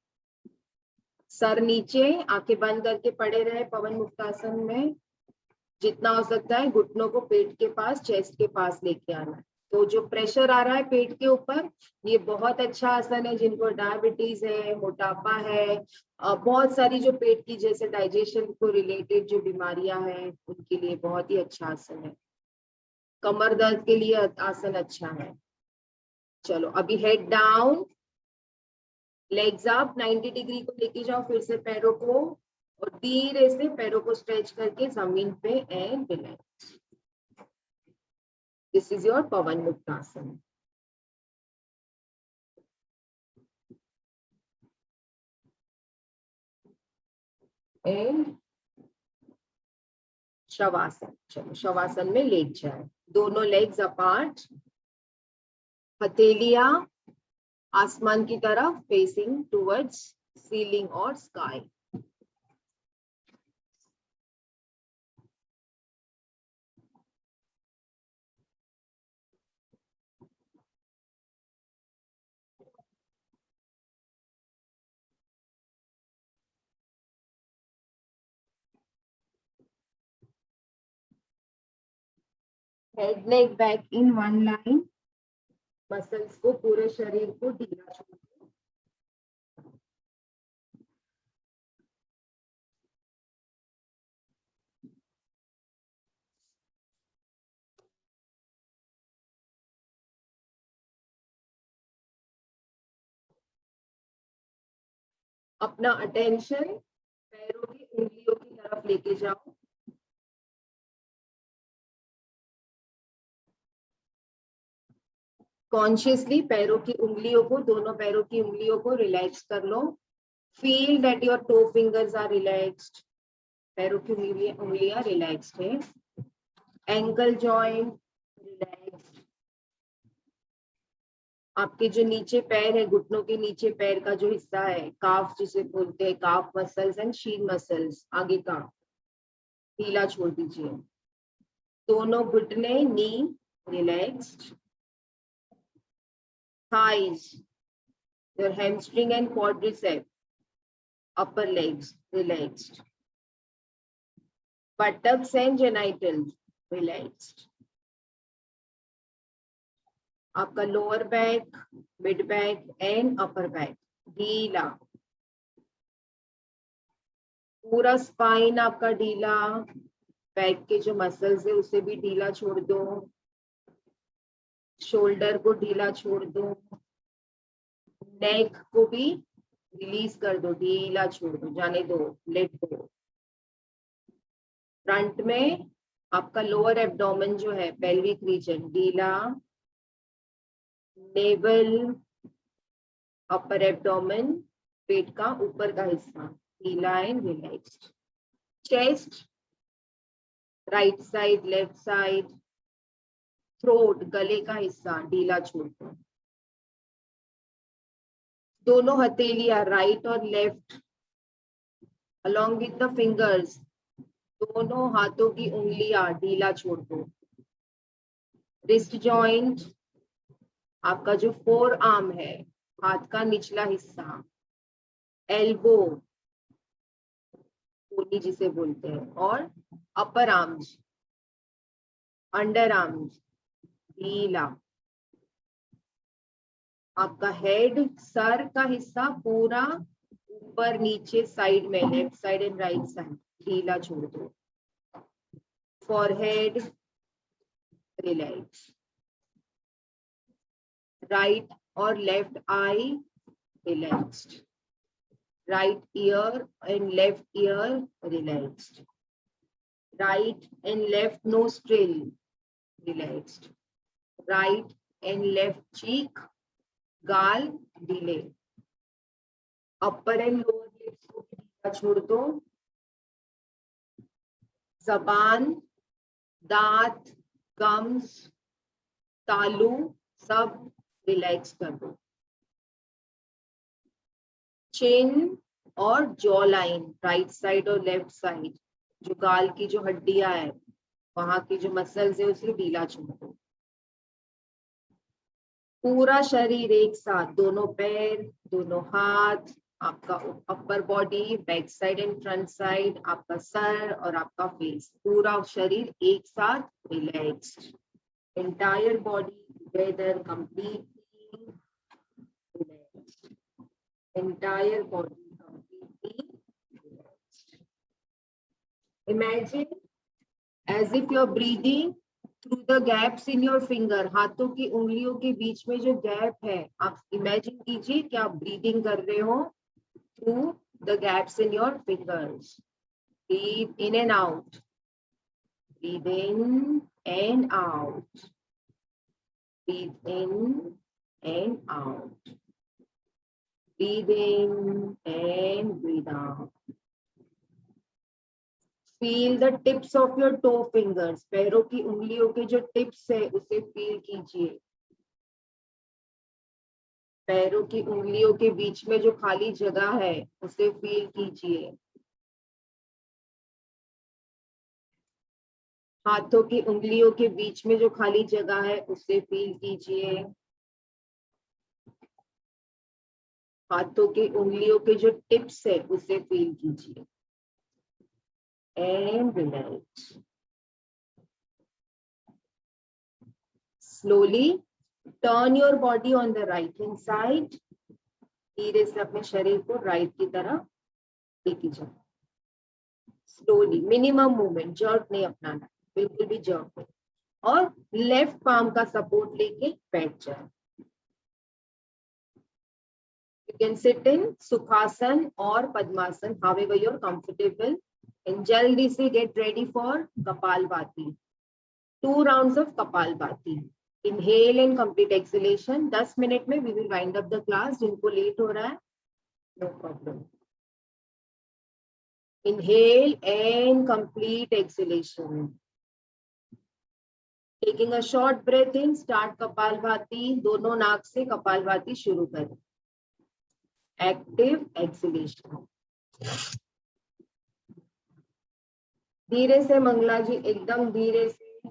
सर नीचे, आंखें बंद करके पड़े रहे पवन मुक्त आसन में। जितना हो सकता है घुटनों को पेट के पास, चेस्ट के पास लेके आना है। तो जो प्रेशर आ रहा है पेट के ऊपर, ये बहुत अच्छा आसन है। जिनको डायबिटीज है, मोटापा है, बहुत सारी जो पेट की जैसे डाइजेशन को रिलेटेड जो बीमारियां हैं उनके लिए बहुत ही अच्छा आसन है। कमर दर्द के लिए आसन अच्छा है। चलो अभी head down, legs up, 90 degree को लेके जाओ फिर से पैरों को, और धीरे से पैरों को स्ट्रेच करके जमीन पे and relax. This is your pawan mukta asana. And shavasana. चलो शवासन में लेट जाए, दोनों लेग्स अपार्ट, हथेलियां आसमान की तरफ, फेसिंग टुवर्ड्स सीलिंग और sky. Head neck back in one line, muscles को पूरे शरीर को ढीला छोड़ो। अपना अटेंशन पैरों की उंगलियों की तरफ लेके जाओ। कॉन्शियसली पैरों की उंगलियों को, दोनों पैरों की उंगलियों को रिलैक्स कर लो. Feel that your toe fingers are relaxed. पैरों की उंगलियां रिलैक्स्ड है. Ankle joint relaxed. आपके जो नीचे पैर है, घुटनों के नीचे पैर का जो हिस्सा है, काफ जिसे बोलते हैं, calf muscles and shin muscles, आगे का ढीला छोड़ दीजिए. दोनों घुटने, knee relaxed. Thighs, your hamstring and quadricep, upper legs relaxed. Buttocks and genitals relaxed. आपका lower back, mid back and upper back ढीला. पूरा स्पाइन आपका ढीला. बैक के जो मसल्स है उसे भी ढीला छोड़ दो. शोल्डर को ढीला छोड़ दो. नेक को भी रिलीज कर दो, ढीला छोड़ दो, जाने दो, लेट गो. फ्रंट में आपका लोअर एब्डोमेन जो है, पेल्विक रीजन ढीला. नेवल, अपर एब्डोमेन, पेट का ऊपर का हिस्सा ढीला and relaxed. Chest, right side, left side. Throat, गले का हिस्सा ढीला छोड़ दो. दोनों हथेलियां, राइट और left, along with the fingers, दोनों हाथों की उंगलियां ढीला छोड़ दो. रिस्ट जॉइंट, आपका जो फोर आर्म है, हाथ का निचला हिस्सा, एल्बो, कोहनी जिसे बोलते हैं, और अपर आर्म्स, अंडर आर्म्स ढीला. आपका हेड, सर का हिस्सा पूरा ऊपर नीचे साइड में, left side and right side ढीला छोड़ दो. Forehead relax. राइट और left eye relaxed. Right ear and left ear relaxed. Right and left nostril relaxed. Right and left cheek, गाल ढीले. अपर एंड लोअर लिप्स को ढीला छोड़ दो. जबान, दांत, गम्स, तालू सब रिलैक्स कर दो. चिन और जॉ लाइन, राइट साइड और लेफ्ट साइड, जो गाल की जो हड्डियां है, वहां की जो मसल्स है उसे ढीला छोड़ दो. पूरा शरीर एक साथ, दोनों पैर, दोनों हाथ, आपका upper body, back side and front side, आपका सर और आपका फेस, पूरा शरीर एक साथ relaxed. Entire body together completely relaxed. Entire body completely relaxed. Imagine as if you're breathing through the gaps in your finger. हाथों की उंगलियों के बीच में जो गैप है, आप इमेजिन कीजिए कि आप ब्रीदिंग कर रहे हो through the gaps in your fingers. Breathe in and out. Breathe in and out. Breathe in and out. Breathe in and breathe out. Feel the tips of your toe fingers. पैरों की उंगलियों के जो tips है उसे feel कीजिए. पैरों की उंगलियों के बीच में जो खाली जगह है उसे फील कीजिए. हाथों की उंगलियों के बीच में जो खाली जगह है उसे फील कीजिए. हाथों की उंगलियों के जो टिप्स है उसे फील कीजिए. And relax. Slowly turn your body on the right hand side. धीरे से अपने शरीर को राइट की तरफ लेके जाओ. स्लोली, मिनिमम मूवमेंट, जर्क नहीं अपनाना, बिल्कुल भी जर्क नहीं. और लेफ्ट पाम का सपोर्ट लेके बैठ जाओ. You can sit in सुखासन और पद्मासन, however you're comfortable. And जल्दी से get ready for Kapalbhati. 2 rounds of Kapalbhati. Inhale and complete exhalation. 10 minute में we will wind up the class. जिनको लेट हो रहा है, no problem. Inhale and complete exhalation. Taking a short breath in, start kapalbhati. दोनों नाक से कपालभाति शुरू करें. Active exhalation. धीरे से मंगला जी, एकदम धीरे से,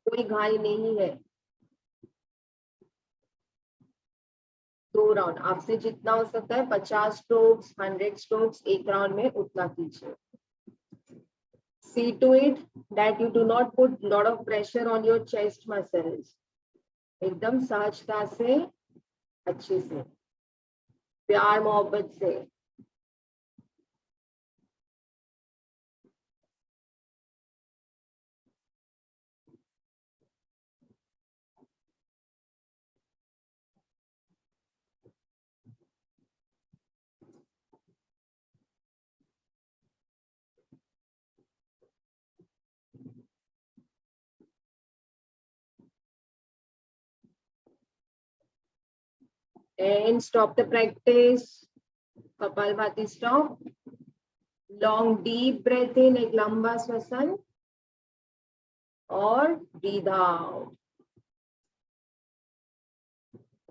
कोई घाई नहीं है. 2 राउंड आपसे जितना हो सकता है, 50 स्ट्रोक्स, 100 स्ट्रोक्स एक राउंड में उतना कीजिए. See to it that you do not put lot of pressure on your chest muscles. एकदम सहजता से, अच्छे से, प्यार मोहब्बत से. And stop the practice. Kapalbhati stop. Long deep breath in, एक लंबा श्वसन, और breathe out.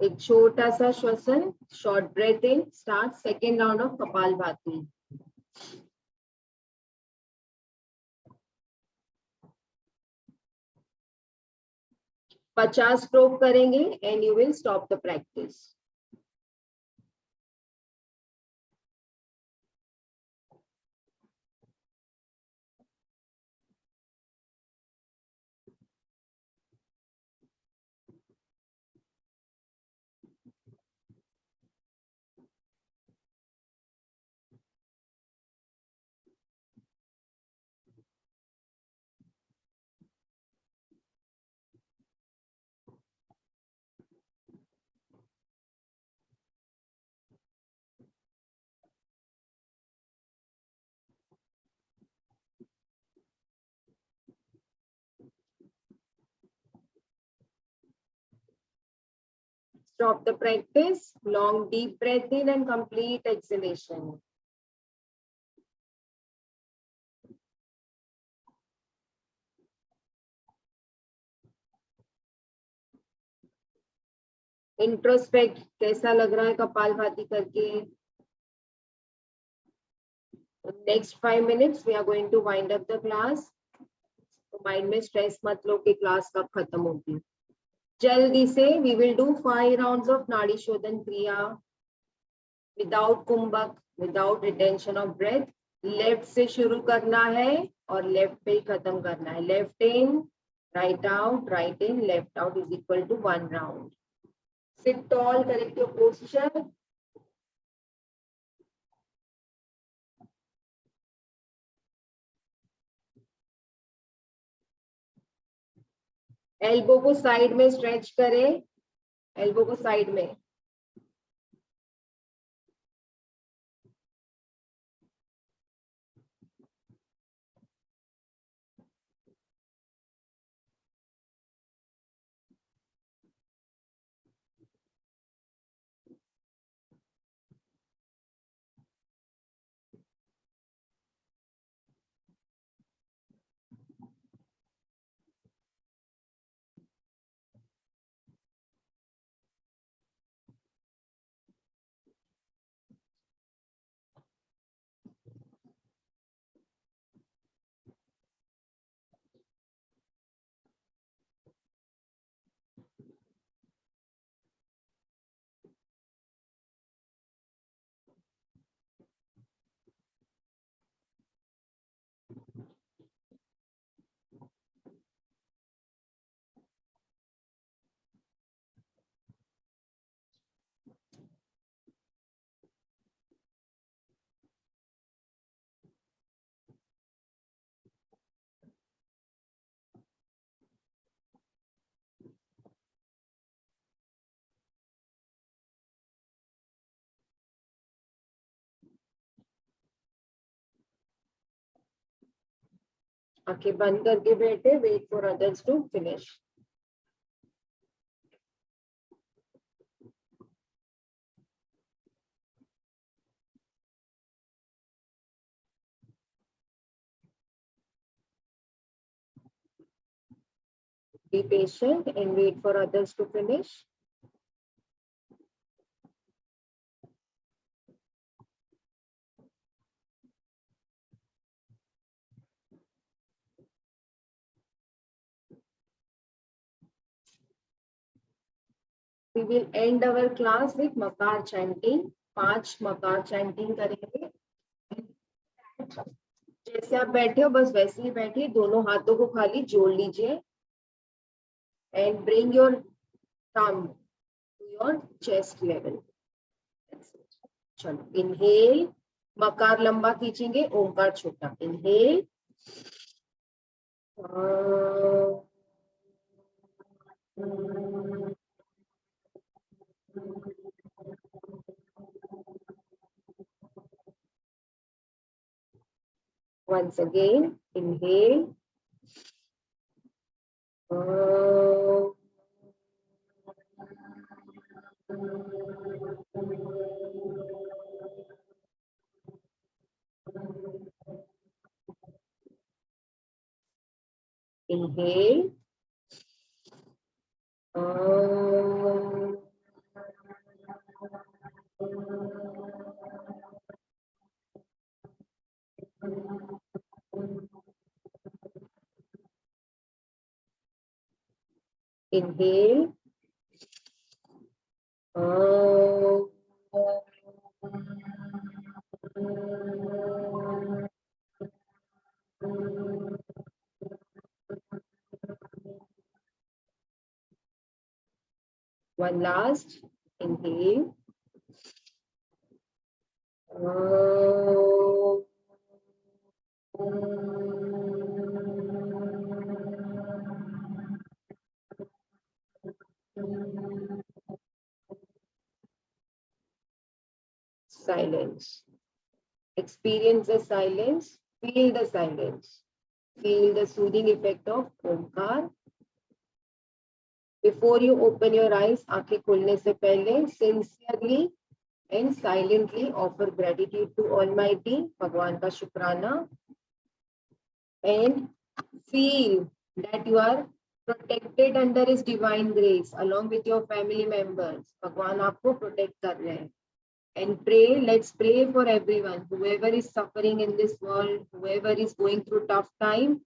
एक छोटा सा श्वसन, short breath in. Start second round of Kapalbhati. पचास स्ट्रोक करेंगे and you will stop the practice. Stop the practice. Long deep breath in and complete exhalation. Introspect कैसा लग रहा है कपालभाति करके? Next 5 minutes we are going to wind up the class. तो mind में stress मत लो कि क्लास कब खत्म होगी. जल्दी से we will do 5 rounds of नाड़ी शोधन क्रिया without कुंभक, without retention of breath. Left से शुरू करना है और लेफ्ट पे ही खत्म करना है. Left in, right out, right in, left out is equal to 1 round. Sit tall, correct your posture. Elbow को साइड में स्ट्रेच करें, एल्बो को साइड में. आंखें बंद करके बैठे, wait for others to finish. Be patient and wait for others to finish. We will end our class with Makar chanting. 5 Makar chanting करेंगे. जैसे आप बैठे हो बस वैसे ही बैठिए, दोनों हाथों को खाली जोड़ लीजिए and bring your thumb to your chest level. चलो inhale, मकार लंबा खींचेंगे, ओंकार छोटा. Inhale. Once again, inhale. Inhale. Inhale. One last. Inhale. Silence. Experience the silence. Feel the silence. Feel the soothing effect of Omkar. Before you open your eyes, आंखें खोलने से पहले sincerely and silently offer gratitude to Almighty, भगवान का शुक्राना, and feel that you are protected under His divine grace along with your family members. भगवान आपको protect कर रहे हैं. And pray, let's pray for everyone, whoever is suffering in this world, whoever is going through tough time,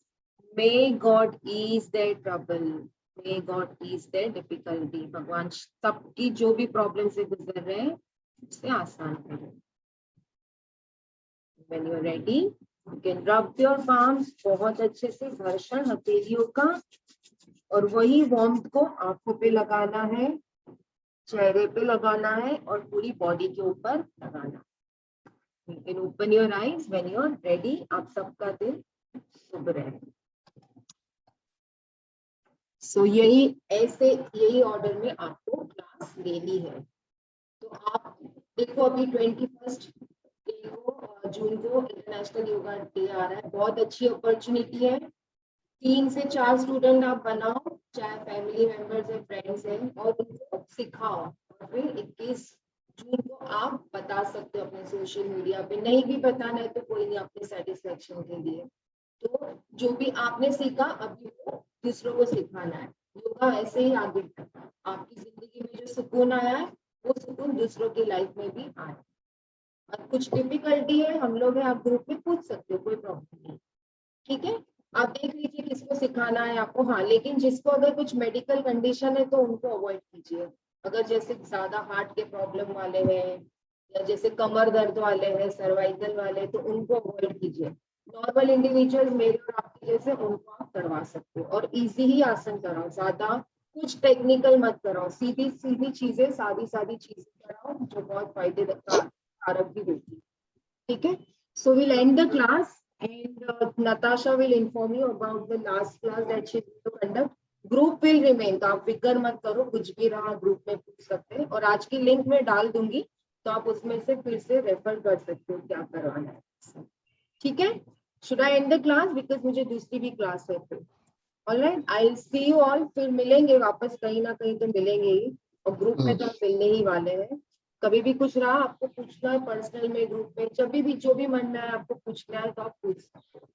may God ease their trouble. May God ease their difficulty. भगवान सबकी जो भी problem से गुजर रहे हैं उसे आसान करें. When you're ready, you can rub your palms बहुत अच्छे से, घर्षण हथेलियों का, और वही वार्मथ को आंखों पे लगाना है, चेहरे पे लगाना है और पूरी बॉडी के ऊपर लगाना. You can open your eyes when you're ready. आप सबका दिन शुभ रहे. सो यही ऑर्डर में आपको क्लास लेनी है. तो आप देखो अभी 21 जून को इंटरनेशनल योगा डे आ रहा है. बहुत अच्छी अपॉर्चुनिटी है. 3 से 4 स्टूडेंट आप बनाओ, चाहे फैमिली मेंबर्स है, फ्रेंड्स हैं, और उनको सिखाओ. और फिर 21 जून को आप बता सकते हो अपने सोशल मीडिया पे. नहीं भी बताना है तो कोई नहीं, अपने सेटिस्फेक्शन के लिए. तो जो भी आपने सीखा अभी वो दूसरों को सिखाना है. योगा ऐसे ही आगे बढ़ता है. आपकी जिंदगी में जो सुकून आया है वो सुकून दूसरों की लाइफ में भी आए. और कुछ डिफिकल्टी है, हम लोग हैं, आप ग्रुप में पूछ सकते हो, कोई प्रॉब्लम नहीं. ठीक है, आप देख लीजिए किसको सिखाना है आपको. हाँ, लेकिन जिसको अगर कुछ मेडिकल कंडीशन है तो उनको अवॉइड कीजिए. अगर जैसे ज्यादा हार्ट के प्रॉब्लम वाले हैं या जैसे कमर दर्द वाले हैं, सर्वाइकल वाले, तो उनको अवॉइड कीजिए. नॉर्मल इंडिविजुअल मेरे और आपके जैसे उनको आप करवा सकते हो. और इजी ही आसन कराओ, ज्यादा कुछ टेक्निकल मत कराओ. सीधी सीधी चीजें, सादी चीजें कराओ जो बहुत फायदेकारक भी होती. ठीक है, so will and the class and Natasha will inform you about the last class that she will conduct. Group will remain, तो आप फिक्र मत करो, कुछ भी रहा ग्रुप में पूछ सकते हैं. और आज की लिंक में डाल दूंगी तो आप उसमें से फिर से रेफर कर सकते हो क्या करवाना है. ठीक है, should I end the class because मुझे दूसरी भी क्लास है फिर. Alright, I will see you all. फिर मिलेंगे वापस, कहीं ना कहीं तो मिलेंगे ही, और ग्रुप में तो हम मिलने ही वाले हैं. कभी भी कुछ रहा आपको पूछना है पर्सनल में, ग्रुप में, जब भी जो भी मन है आपको पूछना है तो आप पूछ सकते हो.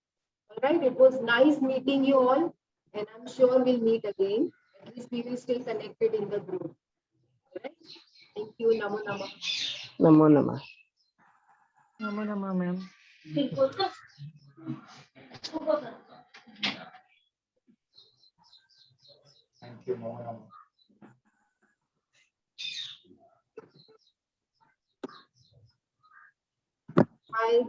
Alright, it was nice meeting you all. and I'm sure we'll meet again. At least we will stay connected in the group. Right? Thank you. Namo Namah. नमो नमः. Namo Namah, ma'am. Thank you, Mona. Bye.